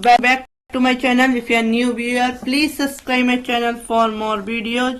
back to my channel. If you are new viewer, please subscribe my channel for more videos.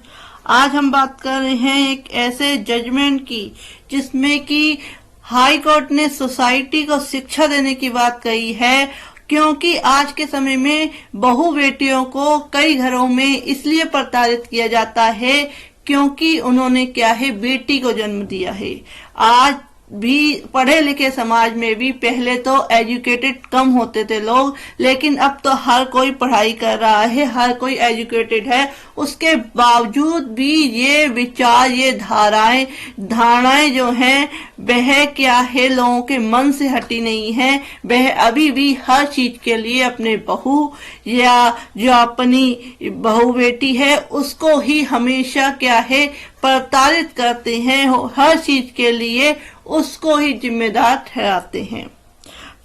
आज हम बात कर रहे हैं एक ऐसे जजमेंट की जिसमें कि हाई कोर्ट ने सोसाइटी को शिक्षा देने की बात कही है, क्योंकि आज के समय में बहू बेटियों को कई घरों में इसलिए प्रताड़ित किया जाता है क्योंकि उन्होंने क्या है, बेटी को जन्म दिया है। आज भी पढ़े लिखे समाज में भी पहले तो एजुकेटेड कम होते थे लोग, लेकिन अब तो हर कोई पढ़ाई कर रहा है, हर कोई एजुकेटेड है। उसके बावजूद भी ये विचार, ये धारणाएं जो हैं वह क्या है, लोगों के मन से हटी नहीं है। वह अभी भी हर चीज के लिए अपने बहू या जो अपनी बहू बेटी है उसको ही हमेशा क्या है, प्रताड़ित करते हैं। हर चीज के लिए उसको ही जिम्मेदार ठहराते हैं।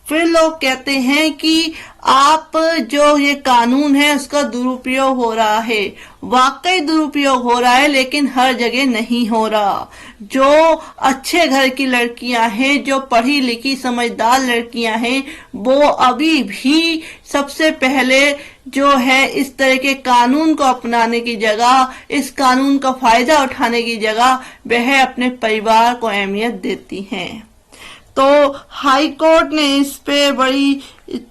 फिर लोग कहते हैं कि आप जो ये कानून है उसका दुरुपयोग हो रहा है। वाकई दुरुपयोग हो रहा है, लेकिन हर जगह नहीं हो रहा। जो अच्छे घर की लड़कियां हैं, जो पढ़ी लिखी समझदार लड़कियां हैं, वो अभी भी सबसे पहले जो है इस तरह के कानून को अपनाने की जगह, इस कानून का फायदा उठाने की जगह वह अपने परिवार को अहमियत देती हैं। तो हाई कोर्ट ने इस पे बड़ी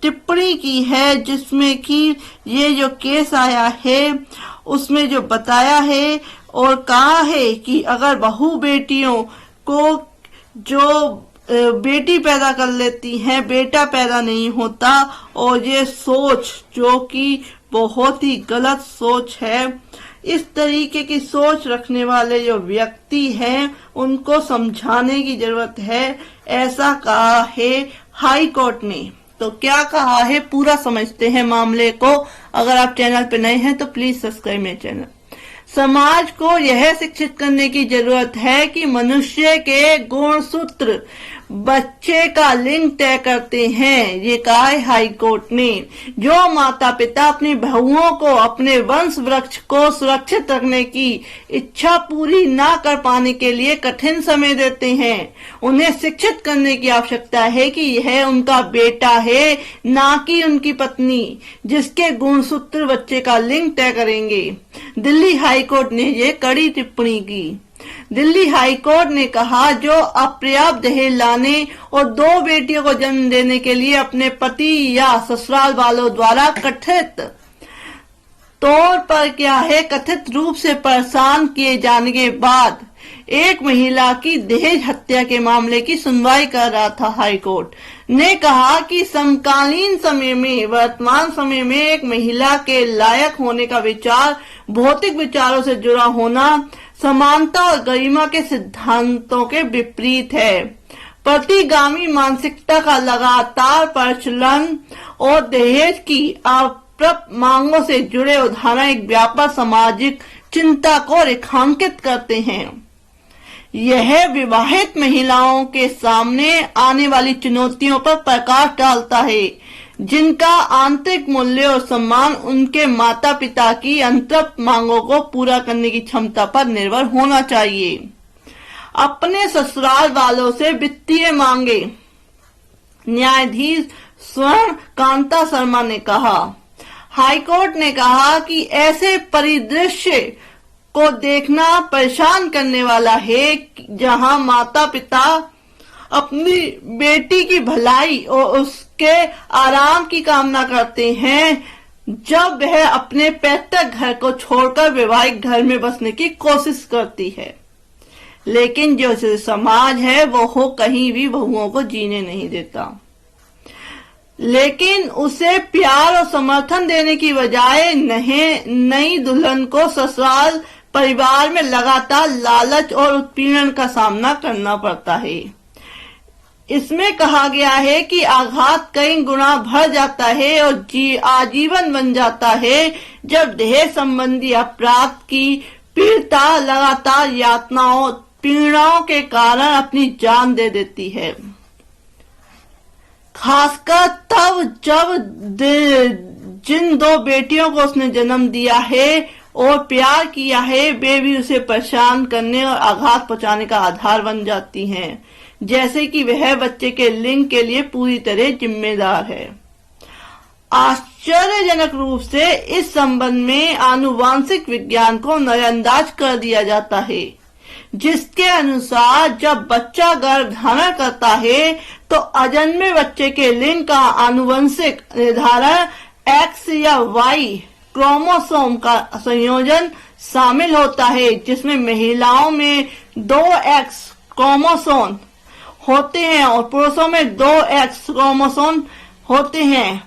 टिप्पणी की है, जिसमें कि ये जो केस आया है उसमें जो बताया है और कहा है कि अगर बहू बेटियों को जो बेटी पैदा कर लेती हैं, बेटा पैदा नहीं होता, और ये सोच जो कि बहुत ही गलत सोच है, इस तरीके की सोच रखने वाले जो व्यक्ति हैं उनको समझाने की जरूरत है, ऐसा कहा है हाई कोर्ट ने। तो क्या कहा है पूरा समझते हैं मामले को। अगर आप चैनल पे नए हैं तो प्लीज सब्सक्राइब मेरे चैनल। समाज को यह शिक्षित करने की जरूरत है कि मनुष्य के गुणसूत्र बच्चे का लिंग तय करते हैं, ये कहा है हाई कोर्ट ने। जो माता पिता अपनी बहुओं को अपने वंश वृक्ष को सुरक्षित रखने की इच्छा पूरी ना कर पाने के लिए कठिन समय देते हैं, उन्हें शिक्षित करने की आवश्यकता है कि यह उनका बेटा है, ना कि उनकी पत्नी, जिसके गुणसूत्र बच्चे का लिंग तय करेंगे। दिल्ली हाई कोर्ट ने ये कड़ी टिप्पणी की। दिल्ली हाई कोर्ट ने कहा, जो अपर्याप्त दहेज लाने और दो बेटियों को जन्म देने के लिए अपने पति या ससुराल वालों द्वारा कथित तौर पर क्या है, कथित रूप से परेशान किए जाने के बाद एक महिला की दहेज हत्या के मामले की सुनवाई कर रहा था। हाई कोर्ट ने कहा कि समकालीन समय में, वर्तमान समय में एक महिला के लायक होने का विचार भौतिक विचारों से जुड़ा होना समानता और गरिमा के सिद्धांतों के विपरीत है। प्रतिगामी मानसिकता का लगातार प्रचलन और दहेज की अप्राप्त मांगों से जुड़े उदाहरण एक व्यापक सामाजिक चिंता को रेखांकित करते हैं। यह विवाहित महिलाओं के सामने आने वाली चुनौतियों पर प्रकाश डालता है, जिनका आंतरिक मूल्य और सम्मान उनके माता पिता की अंतरंग मांगों को पूरा करने की क्षमता पर निर्भर होना चाहिए। अपने ससुराल वालों से वित्तीय मांगे, न्यायाधीश स्वर्ण कांता शर्मा ने कहा। हाईकोर्ट ने कहा कि ऐसे परिदृश्य को देखना परेशान करने वाला है जहां माता पिता अपनी बेटी की भलाई और उसके आराम की कामना करते हैं, जब वह अपने पैतृक घर को छोड़कर वैवाहिक घर में बसने की कोशिश करती है। लेकिन जो समाज है वो कहीं भी बहुओं को जीने नहीं देता, लेकिन उसे प्यार और समर्थन देने की बजाय नई दुल्हन को ससुराल परिवार में लगातार लालच और उत्पीड़न का सामना करना पड़ता है। इसमें कहा गया है कि आघात कई गुना बढ़ जाता है और आजीवन बन जाता है जब दहेज संबंधी अपराध की पीड़िता लगातार यातनाओं पीड़ाओं के कारण अपनी जान दे देती है। खासकर तब जब जिन दो बेटियों को उसने जन्म दिया है और प्यार किया है, वे भी उसे परेशान करने और आघात पहुंचाने का आधार बन जाती हैं, जैसे कि वह बच्चे के लिंग के लिए पूरी तरह जिम्मेदार है। आश्चर्यजनक रूप से इस संबंध में आनुवांशिक विज्ञान को नजरअंदाज कर दिया जाता है, जिसके अनुसार जब बच्चा गर्भ धारण करता है तो अजन्मे बच्चे के लिंग का आनुवंशिक निर्धारण X या Y क्रोमोसोम का संयोजन शामिल होता है, जिसमें महिलाओं में 2X क्रोमोसोम होते हैं और पुरुषों में 2X क्रोमोसोम होते हैं।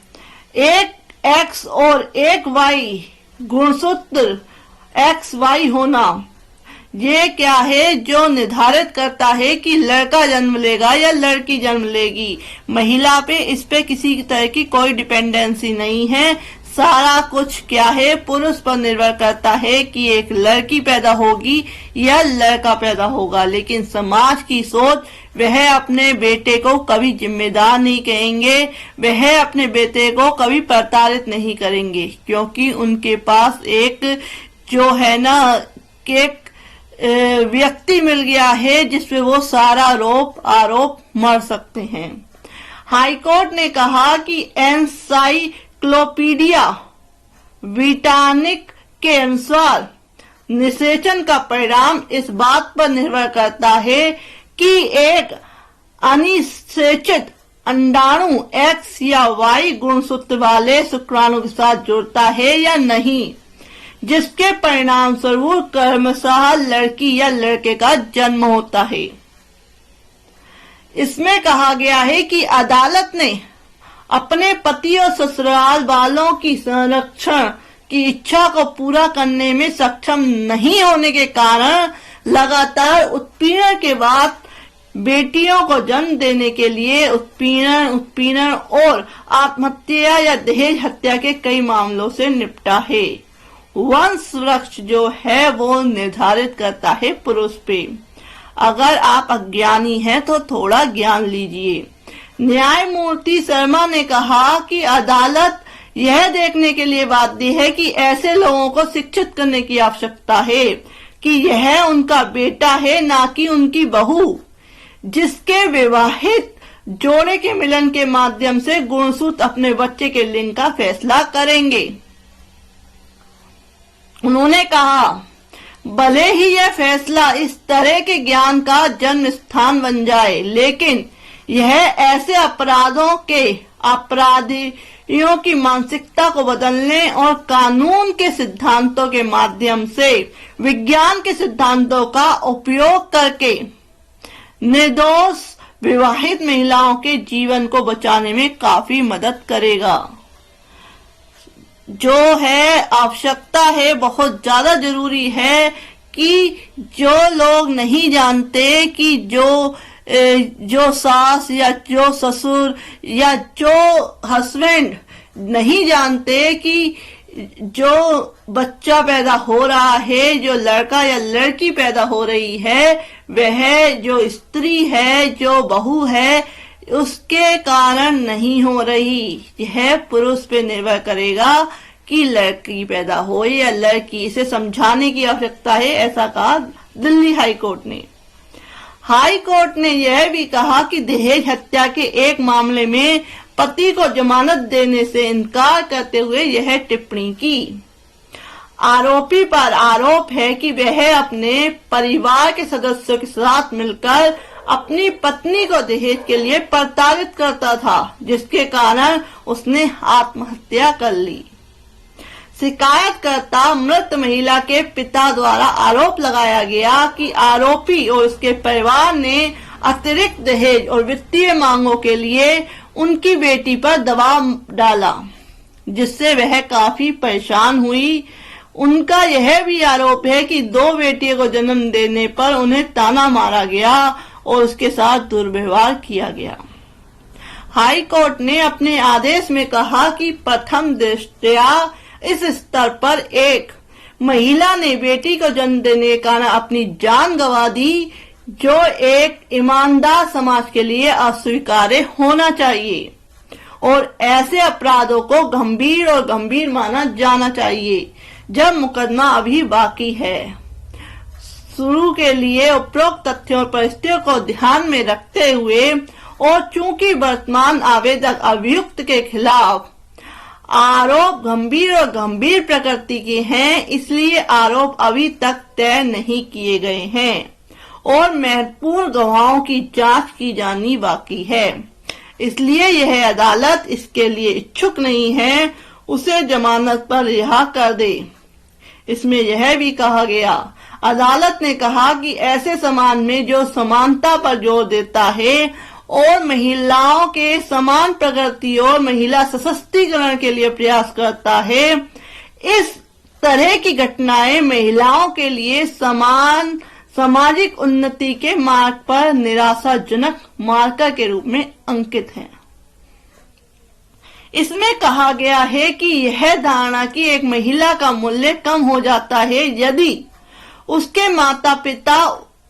एक X और एक Y गुणसूत्र XY होना, ये क्या है जो निर्धारित करता है कि लड़का जन्म लेगा या लड़की जन्म लेगी। महिला पे इस पे किसी तरह की कोई डिपेंडेंसी नहीं है। सारा कुछ क्या है, पुरुष पर निर्भर करता है कि एक लड़की पैदा होगी या लड़का पैदा होगा। लेकिन समाज की सोच, वह अपने बेटे को कभी जिम्मेदार नहीं कहेंगे, वह अपने बेटे को कभी प्रताड़ित नहीं करेंगे, क्योंकि उनके पास एक जो है ना एक व्यक्ति मिल गया है जिसपे वो सारा आरोप मर सकते हैं। हाईकोर्ट ने कहा कि एनसाइक्लोपीडिया ब्रिटानिक के अनुसार निषेचन का परिणाम इस बात पर निर्भर करता है कि एक अनिषेचित अंडाणु X या Y गुणसूत्र वाले शुक्राणु के साथ जुड़ता है या नहीं, जिसके परिणाम स्वरूप क्रमशः लड़की या लड़के का जन्म होता है। इसमें कहा गया है कि अदालत ने अपने पति और ससुराल वालों की संरक्षण की इच्छा को पूरा करने में सक्षम नहीं होने के कारण लगातार उत्पीड़न के बाद बेटियों को जन्म देने के लिए उत्पीड़न और आत्महत्या या दहेज हत्या के कई मामलों से निपटा है। वंश वृक्ष जो है वो निर्धारित करता है पुरुष पे। अगर आप अज्ञानी हैं तो थोड़ा ज्ञान लीजिए। न्यायमूर्ति शर्मा ने कहा कि अदालत यह देखने के लिए बाध्य है कि ऐसे लोगों को शिक्षित करने की आवश्यकता है कि यह उनका बेटा है, ना कि उनकी बहू, जिसके विवाहित जोड़े के मिलन के माध्यम से गुणसूत्र अपने बच्चे के लिंग का फैसला करेंगे। उन्होंने कहा, भले ही यह फैसला इस तरह के ज्ञान का जन्म स्थान बन जाए, लेकिन यह ऐसे अपराधों के अपराधियों की मानसिकता को बदलने और कानून के सिद्धांतों के माध्यम से विज्ञान के सिद्धांतों का उपयोग करके निर्दोष विवाहित महिलाओं के जीवन को बचाने में काफी मदद करेगा। जो है आवश्यकता है, बहुत ज्यादा जरूरी है कि जो लोग नहीं जानते कि जो सास या जो ससुर या जो हस्बैंड नहीं जानते कि जो बच्चा पैदा हो रहा है, जो लड़का या लड़की पैदा हो रही है, वह जो स्त्री है, जो बहू है, उसके कारण नहीं हो रही। यह पुरुष पे निर्भर करेगा कि लड़की पैदा हो या लड़की। इसे समझाने की आवश्यकता है, ऐसा कहा दिल्ली हाई कोर्ट ने। हाई कोर्ट ने यह भी कहा कि दहेज हत्या के एक मामले में पति को जमानत देने से इनकार करते हुए यह टिप्पणी की, आरोपी पर आरोप है कि वह अपने परिवार के सदस्यों के साथ मिलकर अपनी पत्नी को दहेज के लिए प्रताड़ित करता था, जिसके कारण उसने आत्महत्या कर ली। शिकायतकर्ता मृत महिला के पिता द्वारा आरोप लगाया गया कि आरोपी और उसके परिवार ने अतिरिक्त दहेज और वित्तीय मांगों के लिए उनकी बेटी पर दबाव डाला, जिससे वह काफी परेशान हुई। उनका यह भी आरोप है कि 2 बेटियों को जन्म देने पर उन्हें ताना मारा गया और उसके साथ दुर्व्यवहार किया गया। हाई कोर्ट ने अपने आदेश में कहा कि प्रथम दृष्टया इस स्तर पर एक महिला ने बेटी को जन्म देने के कारण अपनी जान गंवा दी, जो एक ईमानदार समाज के लिए अस्वीकार्य होना चाहिए और ऐसे अपराधों को गंभीर माना जाना चाहिए जब मुकदमा अभी बाकी है। शुरू के लिए उपरोक्त तथ्यों और परिस्थितियों को ध्यान में रखते हुए और चूंकि वर्तमान आवेदक अभियुक्त के खिलाफ आरोप गंभीर और गंभीर प्रकृति के हैं, इसलिए आरोप अभी तक तय नहीं किए गए हैं और महत्वपूर्ण गवाहों की जांच की जानी बाकी है। इसलिए यह अदालत इसके लिए इच्छुक नहीं है, उसे जमानत पर रिहा कर दे। इसमें यह भी कहा गया, अदालत ने कहा कि ऐसे समाज में जो समानता पर जोर देता है और महिलाओं के समान प्रगति और महिला सशक्तिकरण के लिए प्रयास करता है, इस तरह की घटनाएं महिलाओं के लिए समान सामाजिक उन्नति के मार्ग पर निराशाजनक मार्कर के रूप में अंकित है। इसमें कहा गया है कि यह धारणा कि एक महिला का मूल्य कम हो जाता है यदि उसके माता पिता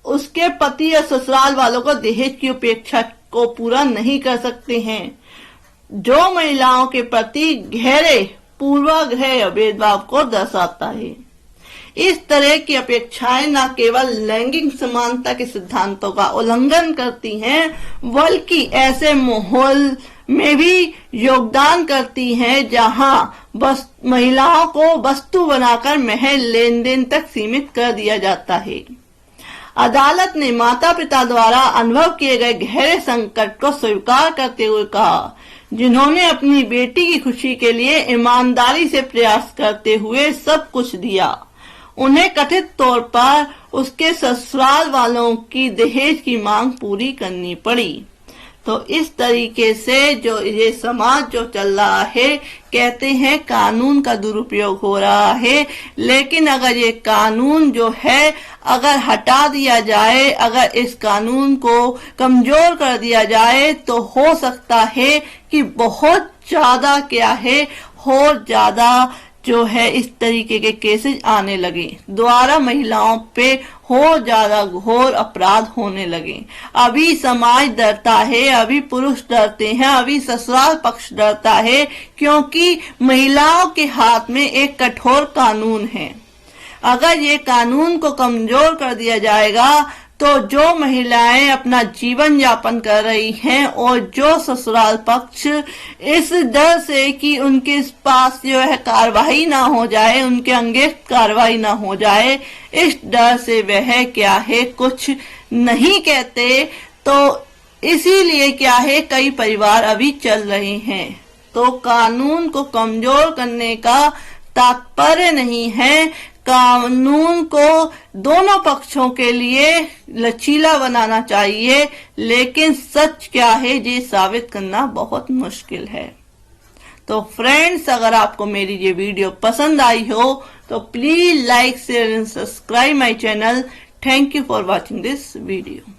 उसके पति या ससुराल वालों को दहेज की अपेक्षा को पूरा नहीं कर सकते हैं, जो महिलाओं के प्रति गहरे पूर्वाग्रह या भेदभाव को दर्शाता है। इस तरह की अपेक्षाएं न केवल लैंगिक समानता के सिद्धांतों का उल्लंघन करती हैं, बल्कि ऐसे माहौल में भी योगदान करती हैं जहां महिलाओं को वस्तु बनाकर महज लेन देन तक सीमित कर दिया जाता है। अदालत ने माता पिता द्वारा अनुभव किए गए गहरे संकट को स्वीकार करते हुए कहा, जिन्होंने अपनी बेटी की खुशी के लिए ईमानदारी से प्रयास करते हुए सब कुछ दिया, उन्हें कथित तौर पर उसके ससुराल वालों की दहेज की मांग पूरी करनी पड़ी। तो इस तरीके से जो ये समाज जो चल रहा है, कहते हैं कानून का दुरुपयोग हो रहा है, लेकिन अगर ये कानून जो है अगर हटा दिया जाए, अगर इस कानून को कमजोर कर दिया जाए, तो हो सकता है कि बहुत ज्यादा क्या है, और ज्यादा जो है इस तरीके के केसेस आने लगे, द्वारा महिलाओं पे हो ज्यादा घोर अपराध होने लगे। अभी समाज डरता है, अभी पुरुष डरते हैं, अभी ससुराल पक्ष डरता है, क्योंकि महिलाओं के हाथ में एक कठोर कानून है। अगर ये कानून को कमजोर कर दिया जाएगा तो जो महिलाएं अपना जीवन यापन कर रही हैं और जो ससुराल पक्ष इस डर से कि उनके पास जो है कार्रवाई ना हो जाए, उनके अंगेष्ट कार्रवाई ना हो जाए, इस डर से वह क्या है कुछ नहीं कहते। तो इसीलिए क्या है कई परिवार अभी चल रहे हैं। तो कानून को कमजोर करने का तात्पर्य नहीं है, कानून को दोनों पक्षों के लिए लचीला बनाना चाहिए, लेकिन सच क्या है ये साबित करना बहुत मुश्किल है। तो फ्रेंड्स, अगर आपको मेरी ये वीडियो पसंद आई हो तो please like share and subscribe my channel. Thank you for watching this video.